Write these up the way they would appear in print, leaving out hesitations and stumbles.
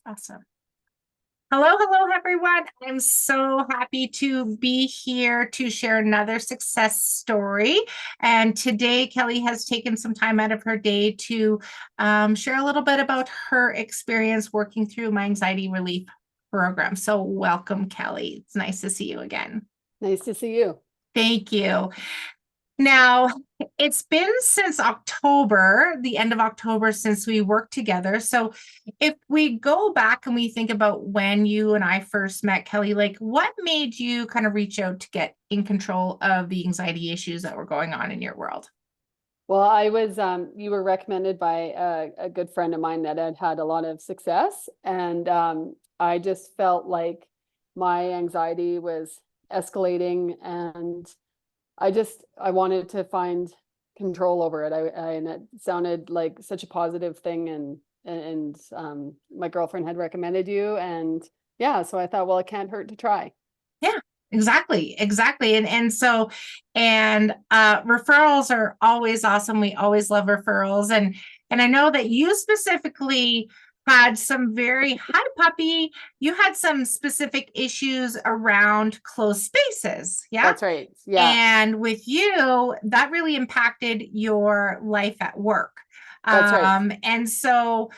Awesome. Hello, everyone. I'm so happy to be here to share another success story. And today, Kelly has taken some time out of her day to share a little bit about her experience working through my anxiety relief program. So, welcome, Kelly. It's nice to see you again. Nice to see you. Thank you. Now, it's been since October, the end of October, since we worked together. So, if we go back and we think about when you and I first met, Kelly, like what made you kind of reach out to get in control of the anxiety issues that were going on in your world? Well, you were recommended by a good friend of mine that had had a lot of success. And I just felt like my anxiety was escalating and I wanted to find control over it. And it sounded like such a positive thing. And my girlfriend had recommended you. And yeah, so I thought, well, it can't hurt to try. Yeah, exactly. And referrals are always awesome. We always love referrals. And I know that you specifically had some very hi puppy, you had some specific issues around closed spaces. Yeah. That's right. Yeah, And with you, that really impacted your life at work. that's right. And so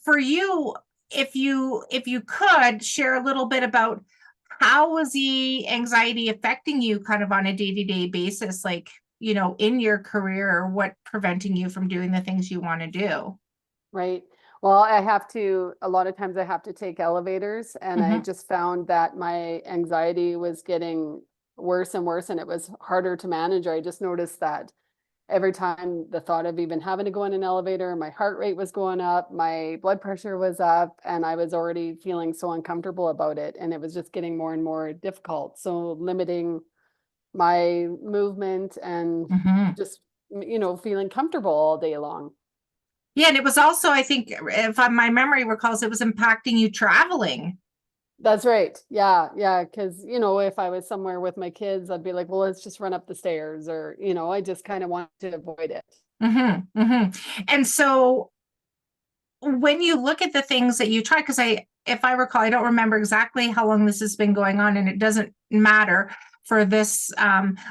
for you, if you could share a little bit about how was the anxiety affecting you kind of on a day-to-day basis, like, in your career, or what preventing you from doing the things you want to do? Right. Well, a lot of times I have to take elevators, and I Mhm. just found that my anxiety was getting worse and worse, and it was harder to manage. I just noticed that every time the thought of even having to go in an elevator, my heart rate was going up, my blood pressure was up, and I was already feeling so uncomfortable about it. And it was just getting more and more difficult. So limiting my movement and Mhm. just, feeling comfortable all day long. Yeah, and it was also, I think, if my memory recalls, it was impacting you traveling. That's right. Yeah, yeah. Because, if I was somewhere with my kids, I'd be like, well, let's just run up the stairs, or, I just kind of want to avoid it. And so when you look at the things that you try, because if I recall, I don't remember exactly how long this has been going on, and it doesn't matter for this.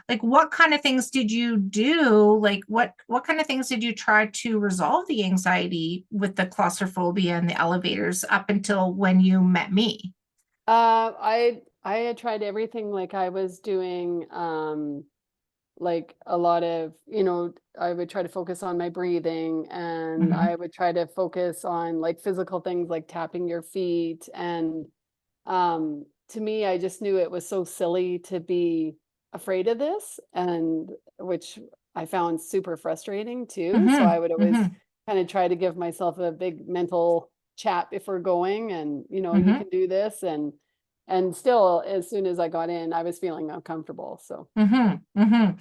Like, what kind of things did you do? Like, what kind of things did you try to resolve the anxiety with the claustrophobia and the elevators up until when you met me? I had tried everything. Like I was doing like a lot of, I would try to focus on my breathing, and Mhm. I would try to focus on like physical things like tapping your feet. And to me, I just knew it was so silly to be afraid of this, and which I found super frustrating too. So I Mhm. would always Mhm. kind of try to give myself a big mental chat before going, and you Mhm. can do this. And still, as soon as I got in, I was feeling uncomfortable. So Mhm. Mhm.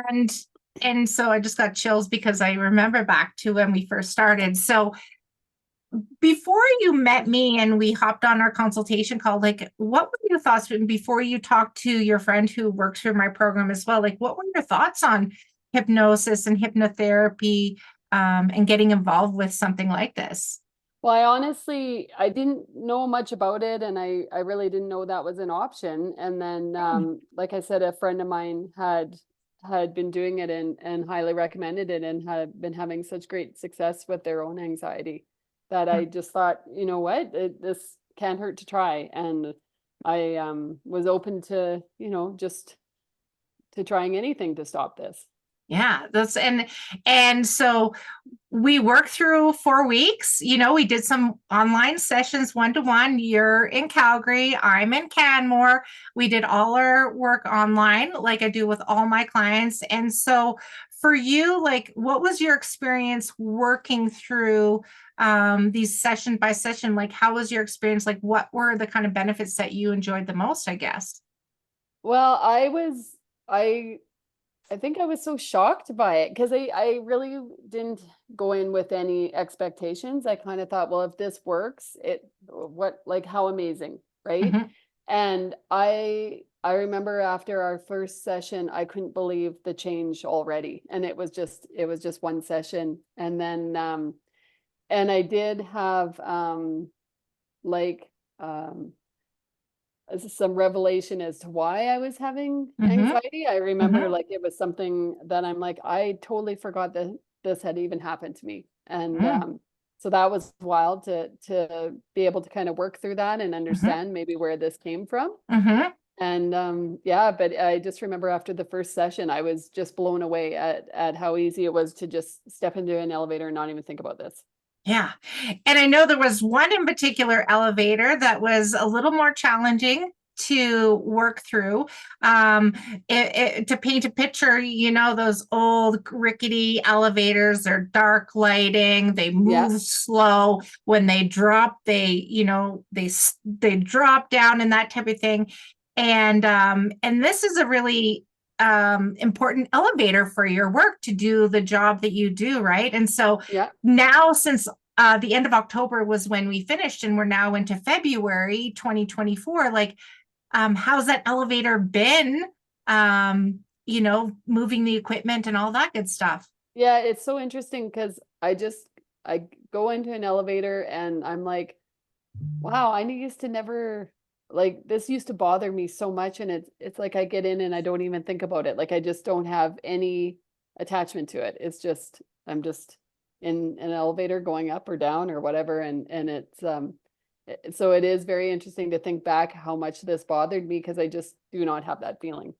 And and so I just got chills because I remember back to when we first started. So before you met me and we hopped on our consultation call, like what were your thoughts before you talked to your friend who works for my program as well? Like what were your thoughts on hypnosis and hypnotherapy, and getting involved with something like this? well, I didn't know much about it, and I really didn't know that was an option. And then like I said, a friend of mine had been doing it and highly recommended it, and had been having such great success with their own anxiety that I just thought, you know what, this can't hurt to try. And I was open to, just to trying anything to stop this. Yeah, and so we worked through 4 weeks. We did some online sessions 1-to-1. You're in Calgary, I'm in Canmore. We did all our work online, like I do with all my clients. And so for you, like, what was your experience working through these session by session? Like, how was your experience? Like, what were the kind of benefits that you enjoyed the most, I guess? Well, I I think I was so shocked by it because I really didn't go in with any expectations. I kind of thought, well, if this works, like how amazing, right? Mhm. And I remember after our first session, I couldn't believe the change already. And it was just one session. And then and I did have like some revelation as to why I was having Mm-hmm. anxiety. I remember Mm-hmm. like it was something that I'm like, I totally forgot that this had even happened to me. And Mm-hmm. so that was wild to be able to kind of work through that and understand maybe where this came from. Mm-hmm. And yeah, but I just remember after the first session, I was just blown away at how easy it was to just step into an elevator and not even think about this. Yeah. And I know there was one in particular elevator that was a little more challenging to work through. To paint a picture, those old rickety elevators, they're dark lighting, they Yeah, move slow. When they drop, they drop down and that type of thing. And this is a really important elevator for your work to do the job that you do, right? And so yeah. now, since the end of October was when we finished, and we're now into February 2024, like, how's that elevator been? Moving the equipment and all that good stuff. Yeah, it's so interesting because I go into an elevator and I'm like, wow, I used to never like this used to bother me so much, and it's like I get in and I don't even think about it. Like I just don't have any attachment to it. It's just I'm just in an elevator going up or down or whatever, and it's so it is very interesting to think back how much this bothered me because I just do not have that feeling.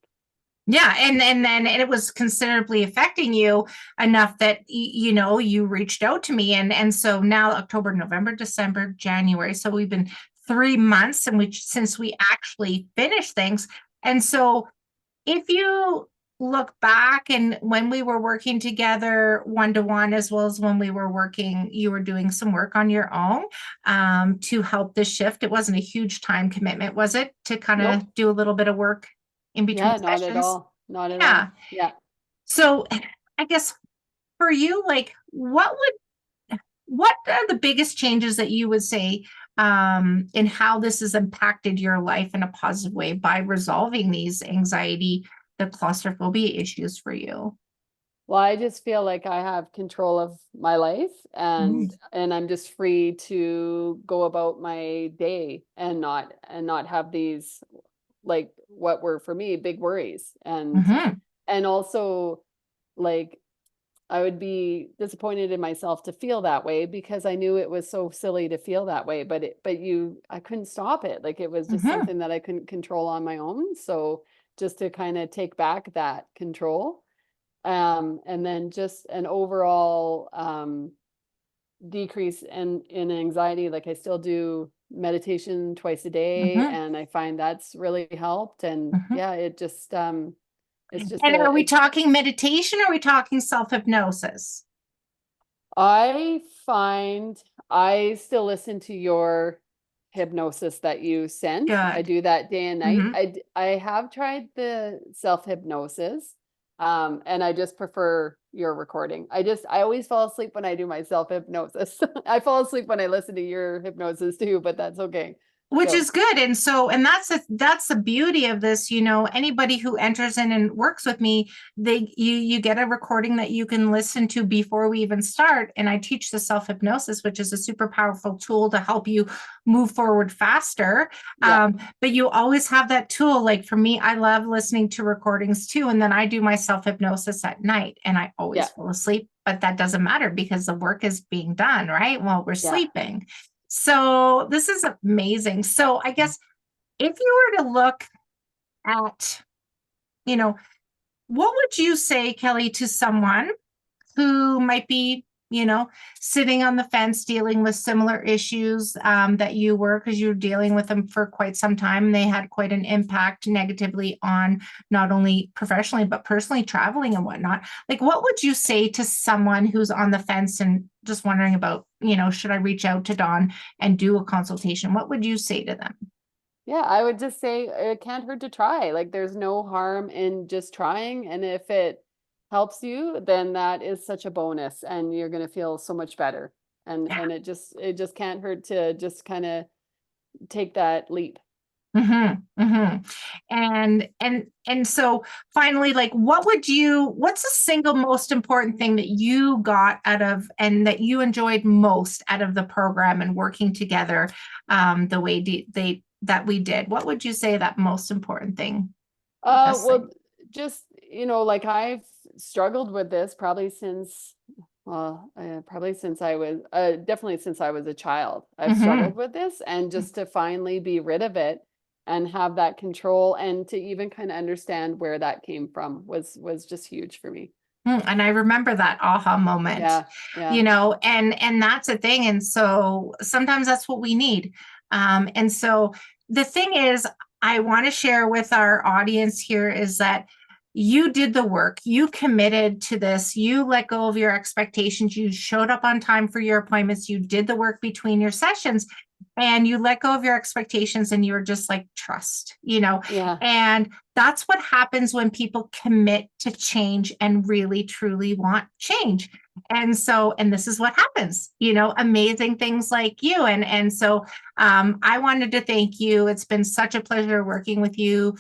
Yeah, and it was considerably affecting you enough that you reached out to me, and so now October, November, December, January. So we've been 3 months, and since we actually finished things. And so if you look back, and when we were working together one to one, as well as when you were doing some work on your own to help this shift. It wasn't a huge time commitment, was it, to kind of Nope. do a little bit of work in between Yeah, not at sessions? all. Not at Yeah. all. Yeah. So I guess for you, like, what are the biggest changes that you would say in how this has impacted your life in a positive way by resolving these anxiety, the claustrophobia issues for you? Well, I just feel like I have control of my life Mm-hmm. and I'm just free to go about my day and not have these like what were for me big worries. Mm-hmm. And also like I would be disappointed in myself to feel that way because I knew it was so silly to feel that way, I couldn't stop it. Like it was just Mm-hmm. something that I couldn't control on my own. So just to kind of take back that control and then just an overall decrease in anxiety. Like I still do meditation twice a day, Mm-hmm. and I find that's really helped. And Mm-hmm. yeah, it's just And are we a talking meditation, or are we talking self-hypnosis? I find I still listen to your hypnosis that you sent. I Good. do that day and night. Mm-hmm. I have tried the self hypnosis, and I just prefer your recording. I always fall asleep when I do my self hypnosis. I fall asleep when I listen to your hypnosis too, but that's okay. Which So is good. And so, and that's the beauty of this. Anybody who enters in and works with me, you get a recording that you can listen to before we even start. And I teach the self-hypnosis, which is a super powerful tool to help you move forward faster. yeah, But you always have that tool. Like for me, I love listening to recordings too, and then I do my self-hypnosis at night, and I always yeah, fall asleep, but that doesn't matter because the work is being done right while we're yeah. sleeping. So this is amazing. So I guess if you were to look at, you know, what would you say, Kelly, to someone who might be, sitting on the fence dealing with similar issues that you were, because you were dealing with them for quite some time. They had quite an impact negatively on not only professionally, but personally traveling and whatnot. Like, what would you say to someone who's on the fence and just wondering about, should I reach out to Dawn and do a consultation? What would you say to them? Yeah, I would just say it can't hurt to try. Like there's no harm in just trying. And if it helps you, then that is such a bonus and you're going to feel so much better. Yeah. And it just can't hurt to just kind of take that leap. And so finally, like, what's the single most important thing that you got out of and that you enjoyed most out of the program and working together the way that we did? What would you say that most important thing, the best thing? Well, just, like I've struggled with this probably since I was, definitely since I was a child. I've struggled Mm-hmm. with this, and just to finally be rid of it and have that control and to even kind of understand where that came from was just huge for me. And I remember that aha moment, Yeah, yeah, and that's a thing. And so sometimes that's what we need. And so the thing is, I want to share with our audience here is that you did the work, you committed to this, you let go of your expectations, you showed up on time for your appointments, you did the work between your sessions, and you let go of your expectations and you were just like, trust. yeah, And that's what happens when people commit to change and really truly want change. And this is what happens, amazing things like you. And so I wanted to thank you. It's been such a pleasure working with you,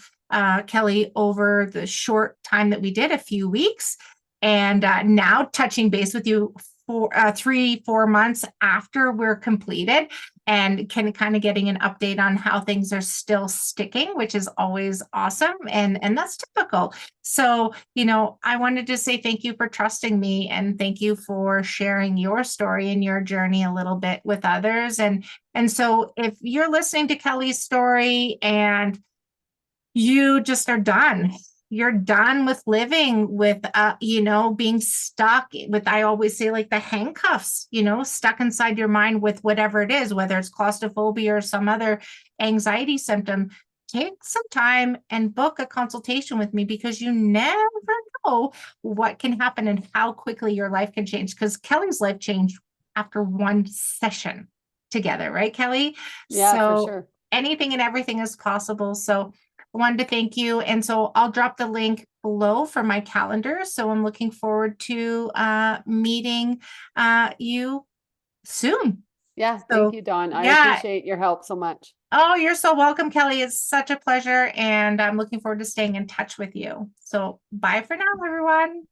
Kelly, over the short time that we did, a few weeks. And now touching base with you for 3-4 months after we're completed and can kind of getting an update on how things are still sticking, which is always awesome. And that's typical. So, I wanted to say thank you for trusting me and thank you for sharing your story and your journey a little bit with others. And so if you're listening to Kelly's story and you just are done, you're done with living with being stuck with, I always say, like the handcuffs, stuck inside your mind with whatever it is, whether it's claustrophobia or some other anxiety symptom. Take some time and book a consultation with me, because you never know what can happen and how quickly your life can change, because Kelly's life changed after one session together, right, Kelly? yeah, for So sure. anything and everything is possible. So I wanted to thank you. And so I'll drop the link below for my calendar. So I'm looking forward to meeting you soon. Yeah, thank So you, Dawn. I yeah. appreciate your help so much. Oh, you're so welcome, Kelly. It's such a pleasure. And I'm looking forward to staying in touch with you. So bye for now, everyone.